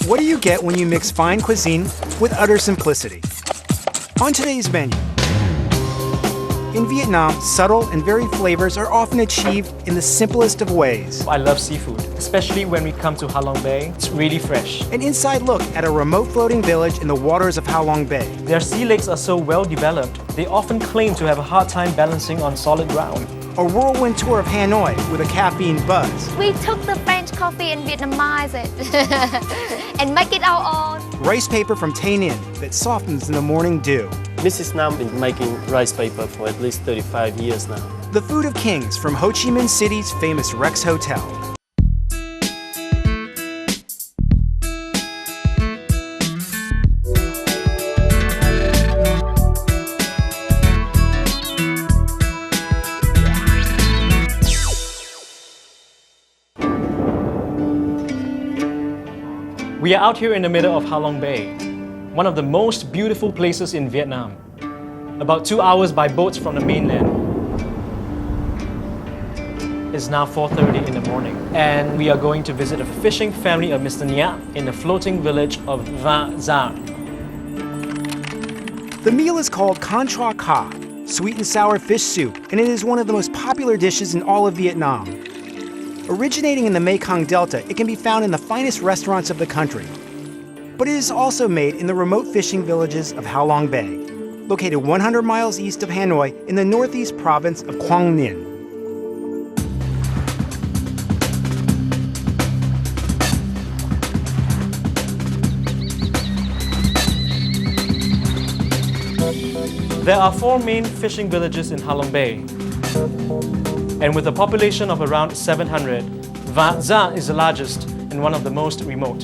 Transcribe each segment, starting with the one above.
What do you get when you mix fine cuisine with utter simplicity? On today's menu, in Vietnam, subtle and varied flavors are often achieved in the simplest of ways. I love seafood, especially when we come to Ha Long Bay. It's really fresh. An inside look at a remote floating village in the waters of Ha Long Bay. Their sea lakes are so well developed, they often claim to have a hard time balancing on solid ground. A whirlwind tour of Hanoi with a caffeine buzz. We took the French coffee and Vietnamized it and make it our own. Rice paper from Tay Ninh that softens in the morning dew. Mrs. Nam been making rice paper for at least 35 years now. The food of kings from Ho Chi Minh City's famous Rex Hotel. We are out here in the middle of Ha Long Bay, one of the most beautiful places in Vietnam. About 2 hours by boat from the mainland. It's now 4:30 in the morning, and we are going to visit a fishing family of Mr. Nhiat in the floating village of Viet Nam. The meal is called Con Tra Ca, sweet and sour fish soup, and it is one of the most popular dishes in all of Vietnam. Originating in the Mekong Delta, it can be found in the finest restaurants of the country. But it is also made in the remote fishing villages of Ha Long Bay, located 100 miles east of Hanoi in the northeast province of Quang Ninh. There are 4 main fishing villages in Ha Long Bay. And with a population of around 700, Viet Nam is the largest and one of the most remote.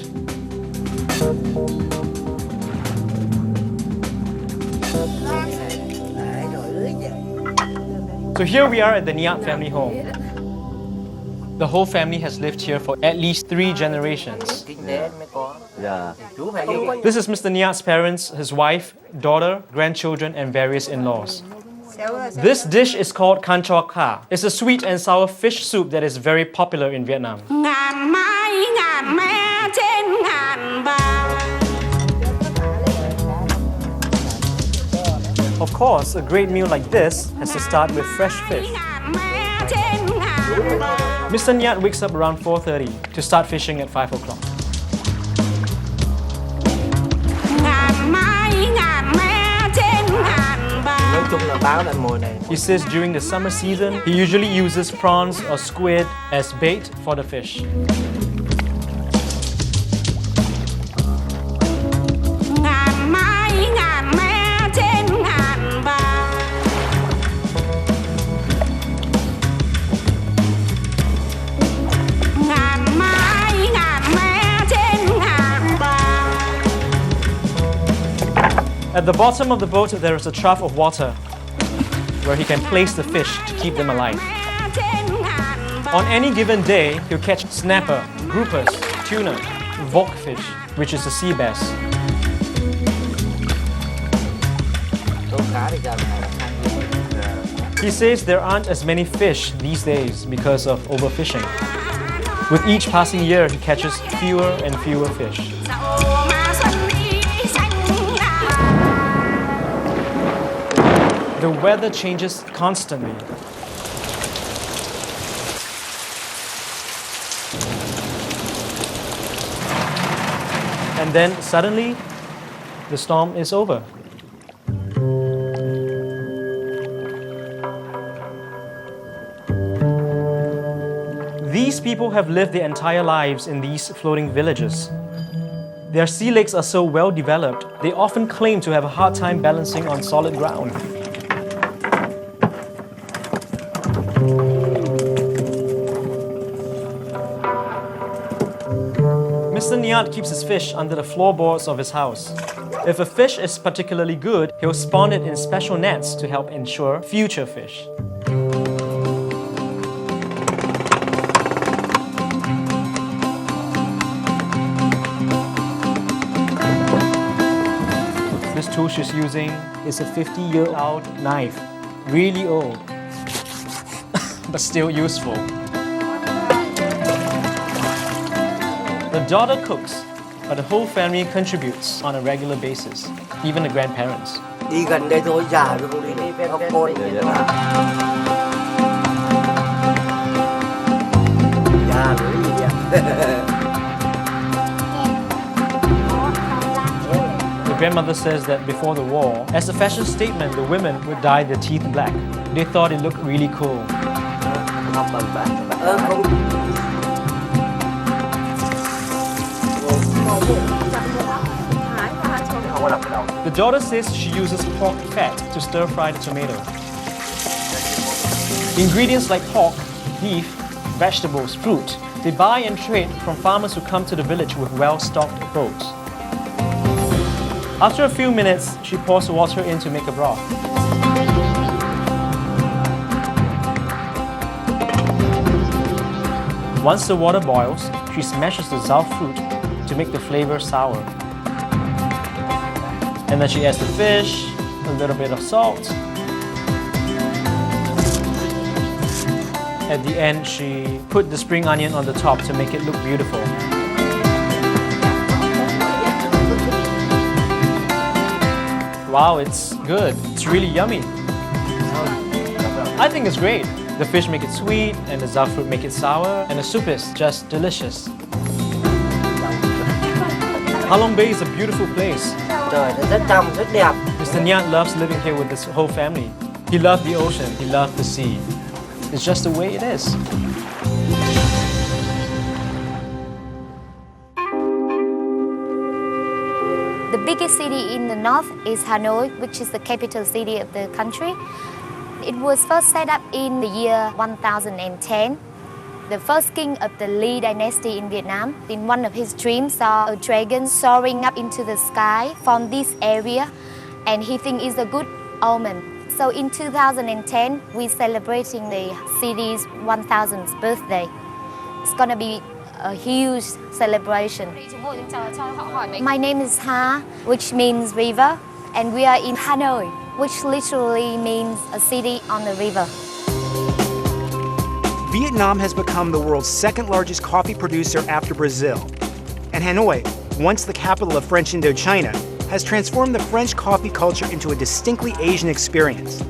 So here we are at the Nhiat family home. The whole family has lived here for at least 3 generations. This is Mr. Nhiat's parents, his wife, daughter, grandchildren, and various in-laws. This dish is called Can Chua Ca. It's a sweet and sour fish soup that is very popular in Vietnam. Of course, a great meal like this has to start with fresh fish. Mr. Nhiat wakes up around 4:30 to start fishing at 5 o'clock. He says during the summer season, he usually uses prawns or squid as bait for the fish. At the bottom of the boat, there is a trough of water where he can place the fish to keep them alive. On any given day, he'll catch snapper, groupers, tuna, vokfish, which is a sea bass. He says there aren't as many fish these days because of overfishing. With each passing year, he catches fewer and fewer fish. The weather changes constantly. And then suddenly, the storm is over. These people have lived their entire lives in these floating villages. Their sea lakes are so well developed, they often claim to have a hard time balancing on solid ground. Mr. Nhiat keeps his fish under the floorboards of his house. If a fish is particularly good, he'll spawn it in special nets to help ensure future fish. This tool she's using is a 50-year-old knife. Really old, but still useful. The daughter cooks, but the whole family contributes on a regular basis, even the grandparents. Đi gần đây thôi, già rồi không đi đâu, có con rồi đó. Già rồi gì vậy? The grandmother says that before the war, as a fashion statement, the women would dye their teeth black. They thought it looked really cool. Học bằng bạn. Không. The daughter says she uses pork fat to stir-fry the tomato. Ingredients like pork, beef, vegetables, fruit, they buy and trade from farmers who come to the village with well-stocked boats. After a few minutes, she pours water in to make a broth. Once the water boils, she smashes the zao fruit to make the flavor sour. And then she adds the fish, a little bit of salt. At the end, she put the spring onion on the top to make it look beautiful. Wow, it's good. It's really yummy. I think it's great. The fish make it sweet, and the zao fruit make it sour, and the soup is just delicious. Halong Bay is a beautiful place. Trời nó rất trong, rất đẹp. Mr. Nyat loves living here with his whole family. He loved the ocean, he loved the sea. It's just the way it is. The biggest city in the north is Hanoi, which is the capital city of the country. It was first set up in the year 1010. The first king of the Lee dynasty in Vietnam, in one of his dreams, saw a dragon soaring up into the sky from this area, and he thinks it's a good omen. So in 2010, we're celebrating the city's 1000th birthday. It's gonna be a huge celebration. My name is Ha, which means river, and we are in Hanoi, which literally means a city on the river. Vietnam has become the world's second largest coffee producer after Brazil. And Hanoi, once the capital of French Indochina, has transformed the French coffee culture into a distinctly Asian experience.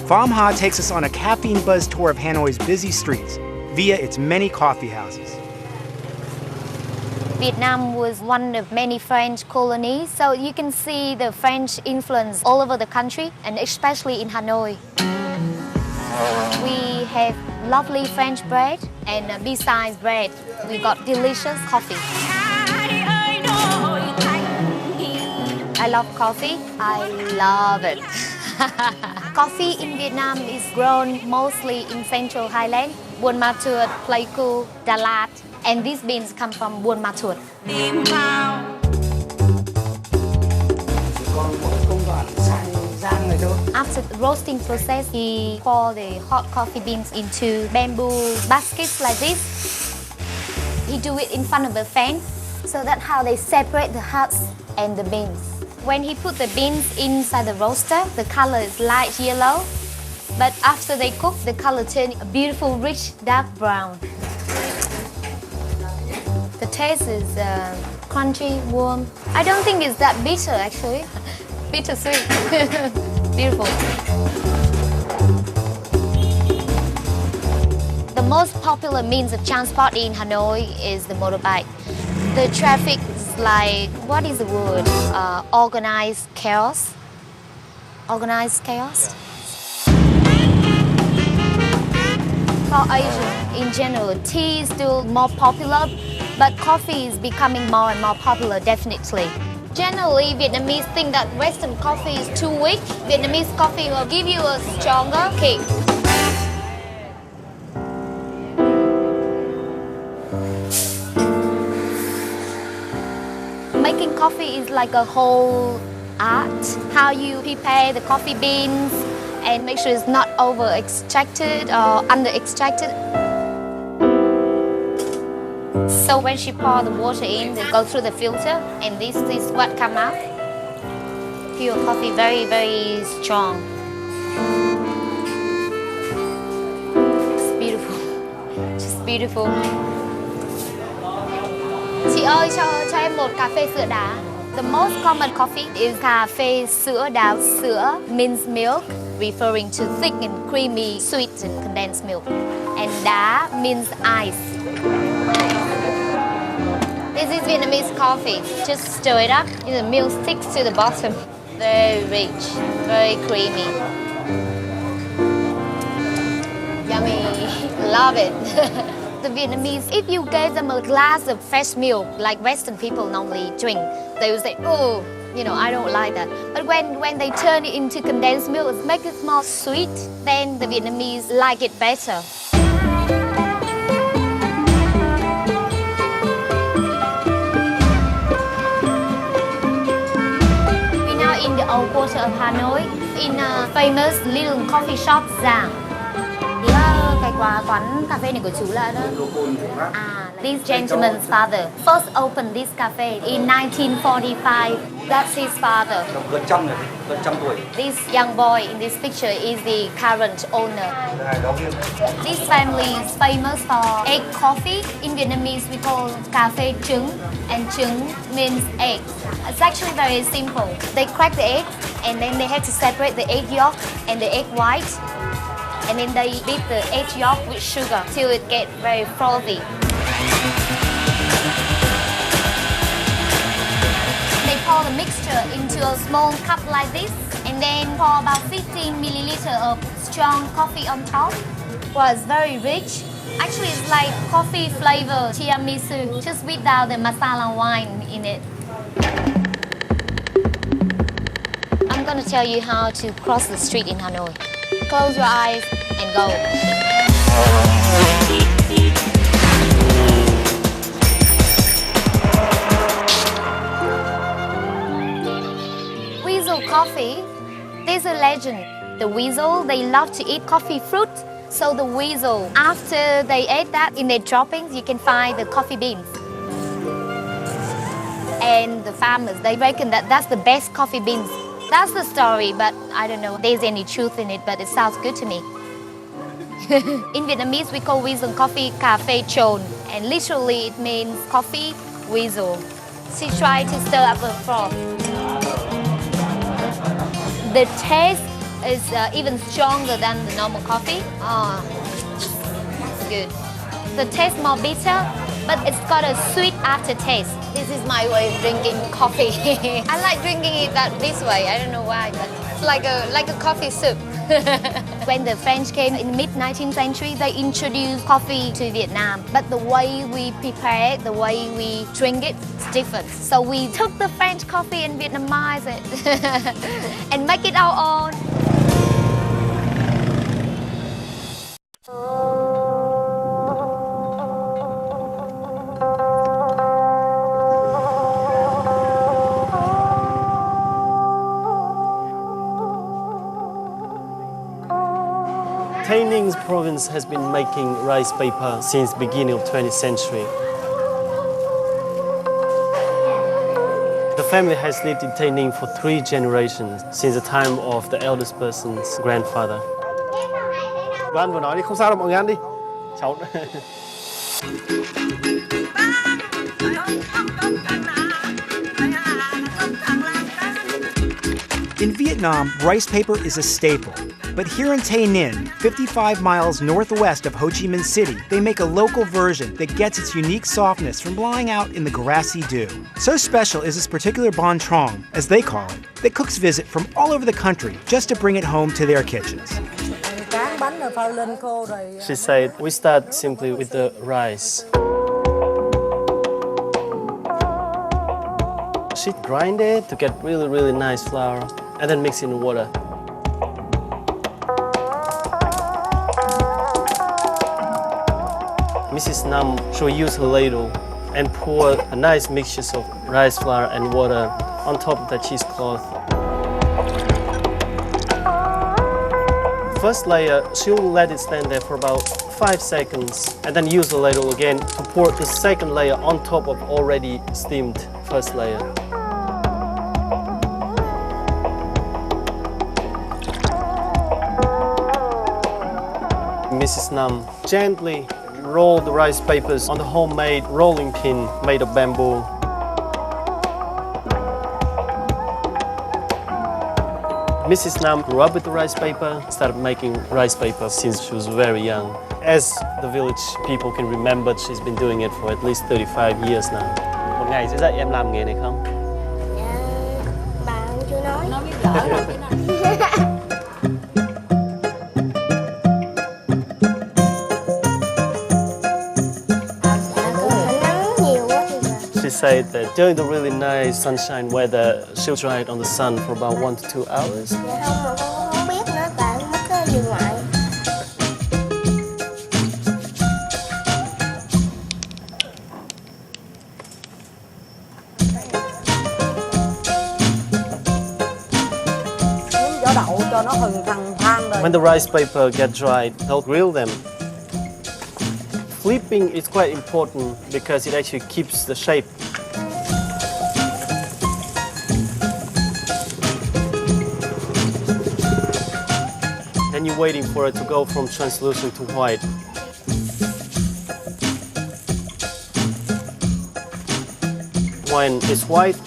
Pham Ha takes us on a caffeine-buzzed tour of Hanoi's busy streets via its many coffee houses. Vietnam was one of many French colonies, so you can see the French influence all over the country, and especially in Hanoi. We have lovely French bread, and besides bread, we got delicious coffee. I love coffee. I love it. Coffee in Vietnam is grown mostly in central Highland, Buôn Ma Thuột, Pleiku, Đà Lạt, and these beans come from Buôn Ma Thuột. After the roasting process, he pour the hot coffee beans into bamboo baskets like this. He do it in front of the fan, so that's how they separate the husk and the beans. When he put the beans inside the roaster, the color is light yellow, but after they cook, the color turns a beautiful, rich, dark brown. The taste is crunchy, warm. I don't think it's that bitter actually. Bittersweet. Beautiful. The most popular means of transport in Hanoi is the motorbike. The traffic is like, what is the word? Organized chaos. Organized chaos. For Asia in general, tea is still more popular, but coffee is becoming more and more popular, definitely. Generally, Vietnamese think that Western coffee is too weak. Vietnamese coffee will give you a stronger kick. Making coffee is like a whole art. How you prepare the coffee beans and make sure it's not over-extracted or under-extracted. So when she pour the water in, they go through the filter, and this is what comes out. Pure coffee, very, very strong. It's beautiful, just beautiful. Chị ơi, cho em một cà phê sữa đá. The most common coffee is cà phê sữa đá. Sữa means milk, referring to thick and creamy, sweet and condensed milk. And đá means ice. This is Vietnamese coffee. Just stir it up. The milk sticks to the bottom. Very rich, very creamy. Yummy. Love it. The Vietnamese, if you gave them a glass of fresh milk, like Western people normally drink, they will say, oh, I don't like that. But when they turn it into condensed milk, it makes it more sweet, then the Vietnamese like it better. We're now in the old quarter of Hanoi, in a famous little coffee shop, Giang. Cái quán cà phê này của chú là đó. This gentleman's father first opened this cafe in 1945. That's his father. Gần trăm tuổi. This young boy in this picture is the current owner. This family is famous for egg coffee. In Vietnamese, we call cà phê trứng, and trứng means egg. It's actually very simple. They crack the egg, and then they have to separate the egg yolk and the egg white. And then they beat the egg yolk with sugar till it gets very frothy. They pour the mixture into a small cup like this, and then pour about 15 milliliters of strong coffee on top. Well, it's very rich. Actually, it's like coffee flavor tiramisu, just without the masala wine in it. I'm gonna tell you how to cross the street in Hanoi. Close your eyes and go. Weasel coffee, there's a legend. The weasel, they love to eat coffee fruit. So the weasel, after they ate that, in their droppings, you can find the coffee beans. And the farmers, they reckon that that's the best coffee beans. That's the story, but I don't know if there's any truth in it, but it sounds good to me. In Vietnamese, we call weasel coffee cà phê trồn, and literally it means coffee weasel. She tried to stir up the froth. The taste is even stronger than the normal coffee. It's good. The taste more bitter, but it's got a sweet aftertaste. This is my way of drinking coffee. I like drinking it this way. I don't know why, but it's like a coffee soup. When the French came in the mid-19th century, they introduced coffee to Vietnam. But the way we prepare it, the way we drink it, is different. So we took the French coffee and Vietnamized it and make it our own. Tây Ninh province has been making rice paper since the beginning of 20th century. The family has lived in Tây Ninh for 3 generations, since the time of the eldest person's grandfather. Đoan vừa nói đi, không sao đâu, mọi người ăn đi. Cháu... In Vietnam, rice paper is a staple. But here in Tay Ninh, 55 miles northwest of Ho Chi Minh City, they make a local version that gets its unique softness from lying out in the grassy dew. So special is this particular bon trong, as they call it, that cooks visit from all over the country just to bring it home to their kitchens. She said, we start simply with the rice. She grind it to get really, really nice flour and then mix it in water. Mrs. Nam, she will use her ladle and pour a nice mixture of rice flour and water on top of the cheesecloth. First layer, she will let it stand there for about 5 seconds and then use the ladle again to pour the second layer on top of already steamed first layer. Mrs. Nam gently roll the rice papers on the homemade rolling pin made of bamboo. Mrs. Nam grew up with the rice paper, started making rice paper since she was very young. As the village people can remember, she's been doing it for at least 35 years now. Một ngày sẽ dạy em làm nghề này không? Bạn chưa nói. Nó biết dở rồi cái này. She said that during the really nice sunshine weather, she'll dry it on the sun for about 1 to 2 hours. Dạ không, mà con không biết nữa, tại mất cái dừng lại. Gió đậu cho nó hừng thằng than rồi. When the rice paper get dried, they'll grill them. Flipping is quite important because it actually keeps the shape. Then you're waiting for it to go from translucent to white. When it's white,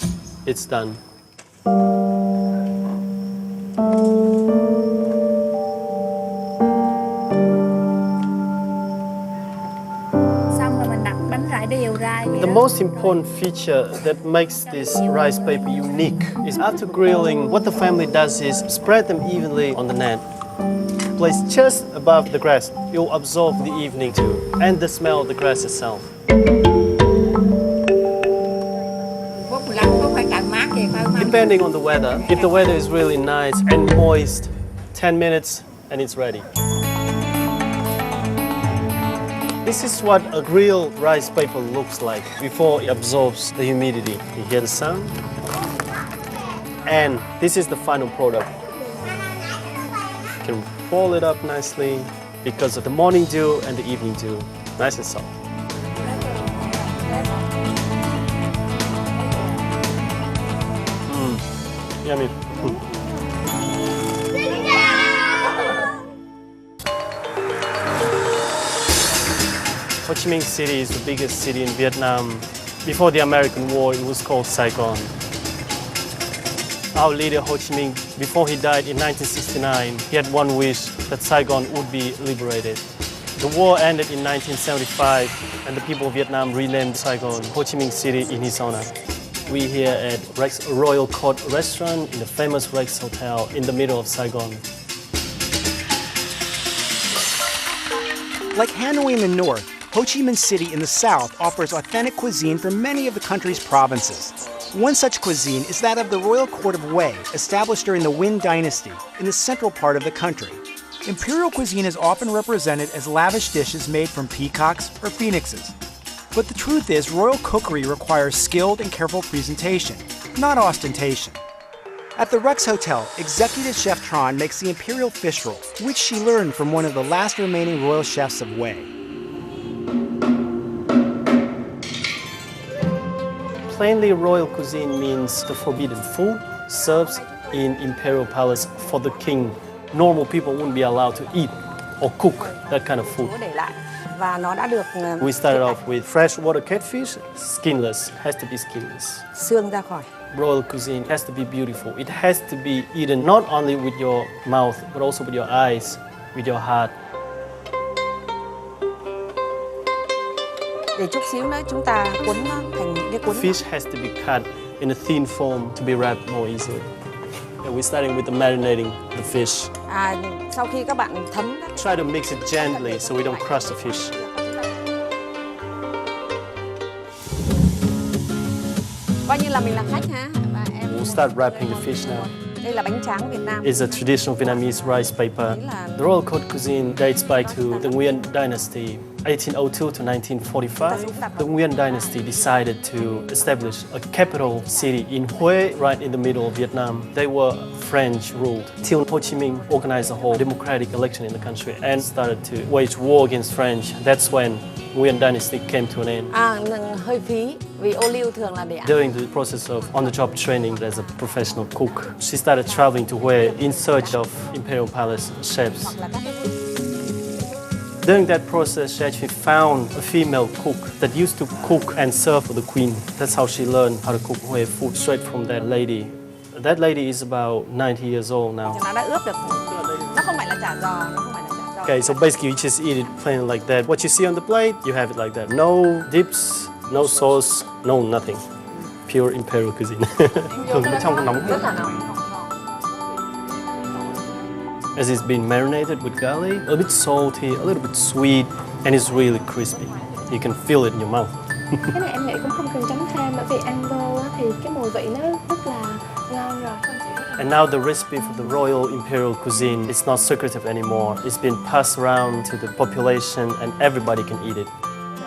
it's done. The most important feature that makes this rice paper unique is after grilling, what the family does is spread them evenly on the net. Placed just above the grass, it will absorb the evening dew and the smell of the grass itself. Depending on the weather, if the weather is really nice and moist, 10 minutes and it's ready. This is what a grilled rice paper looks like before it absorbs the humidity. You hear the sound? And this is the final product. You can roll it up nicely because of the morning dew and the evening dew. Nice and soft. Yummy. Ho Chi Minh City is the biggest city in Vietnam. Before the American War, it was called Saigon. Our leader Ho Chi Minh, before he died in 1969, he had one wish, that Saigon would be liberated. The war ended in 1975, and the people of Vietnam renamed Saigon Ho Chi Minh City in his honor. We're here at Rex Royal Court Restaurant in the famous Rex Hotel in the middle of Saigon. Like Hanoi in the north, Ho Chi Minh City in the south offers authentic cuisine from many of the country's provinces. One such cuisine is that of the Royal Court of Wei, established during the Nguyen Dynasty in the central part of the country. Imperial cuisine is often represented as lavish dishes made from peacocks or phoenixes. But the truth is, royal cookery requires skilled and careful presentation, not ostentation. At the Rex Hotel, Executive Chef Tran makes the imperial fish roll, which she learned from one of the last remaining royal chefs of Wei. Plainly, royal cuisine means the forbidden food served in imperial palace for the king. Normal people wouldn't be allowed to eat or cook that kind of food. We started off with freshwater catfish, skinless, has to be skinless. Xương ra khỏi. Royal cuisine has to be beautiful. It has to be eaten not only with your mouth, but also with your eyes, with your heart. Để chút xíu nữa chúng ta cuốn nó thành cái cuốn. Fish has to be cut in a thin form to be wrapped more easily. And we're starting with the marinating the fish. Sau khi các bạn thấm. Try to mix it gently so we don't crush the fish. Coi như là mình là khách ha. Và em. We'll start wrapping the fish now. Đây là bánh tráng Việt Nam. It's a traditional Vietnamese rice paper. The Royal Court cuisine dates back to the Nguyen Dynasty, 1802 to 1945. The Nguyen Dynasty decided to establish a capital city in Hue, right in the middle of Vietnam. They were French ruled till Ho Chi Minh organized a whole democratic election in the country and started to wage war against French. That's when Nguyen Dynasty came to an end. Hơi phí vì ô liu thường là để ăn. During the process of on-the-job training as a professional cook, she started traveling to Hue in search of imperial palace chefs. During that process, she actually found a female cook that used to cook and serve for the queen. That's how she learned how to cook Hue food straight from that lady. That lady is about 90 years old now. Nó đã ướp được. Nó không phải là chả giò, nó không phải là chả giò. Okay, so basically you just eat it plain like that. What you see on the plate, you have it like that. No dips, no sauce, no nothing. Pure imperial cuisine. Thường bên trong nóng. Rất là nóng. As it's been marinated with garlic, a bit salty, a little bit sweet, and it's really crispy. You can feel it in your mouth. Cái này em nghĩ cũng không cần chấm thêm, bởi vì ăn vô á thì cái mùi vị nó rất là ngon rồi. And now the recipe for the royal imperial cuisine is not secretive anymore. It's been passed around to the population and everybody can eat it.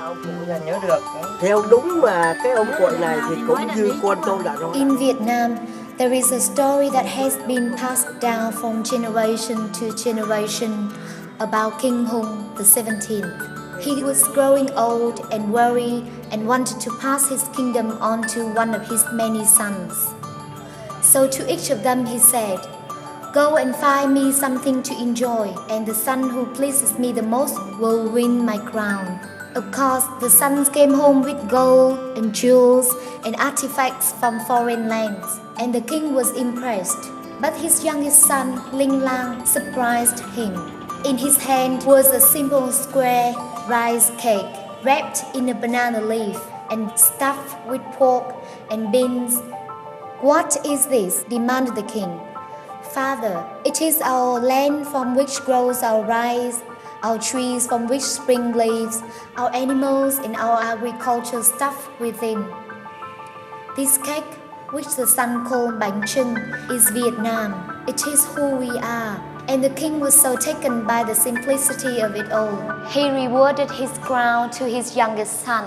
Ông cụ là nhớ được. Theo đúng mà cái ông cuội này thì cũng như con tôi đã nói. In Vietnam, there is a story that has been passed down from generation to generation about King Hùng the 17th. He was growing old and weary and wanted to pass his kingdom on to one of his many sons. So to each of them he said, "Go and find me something to enjoy, and the son who pleases me the most will win my crown." Of course, the sons came home with gold and jewels and artifacts from foreign lands, and the king was impressed. But his youngest son, Linh Lang, surprised him. In his hand was a simple square rice cake wrapped in a banana leaf and stuffed with pork and beans. "What is this?" demanded the king. "Father, it is our land from which grows our rice, our trees from which spring leaves, our animals and our agriculture stuffed within. This cake, which the son called Bánh Trưng, is Viet Nam. It is who we are." And the king was so taken by the simplicity of it all. He rewarded his crown to his youngest son.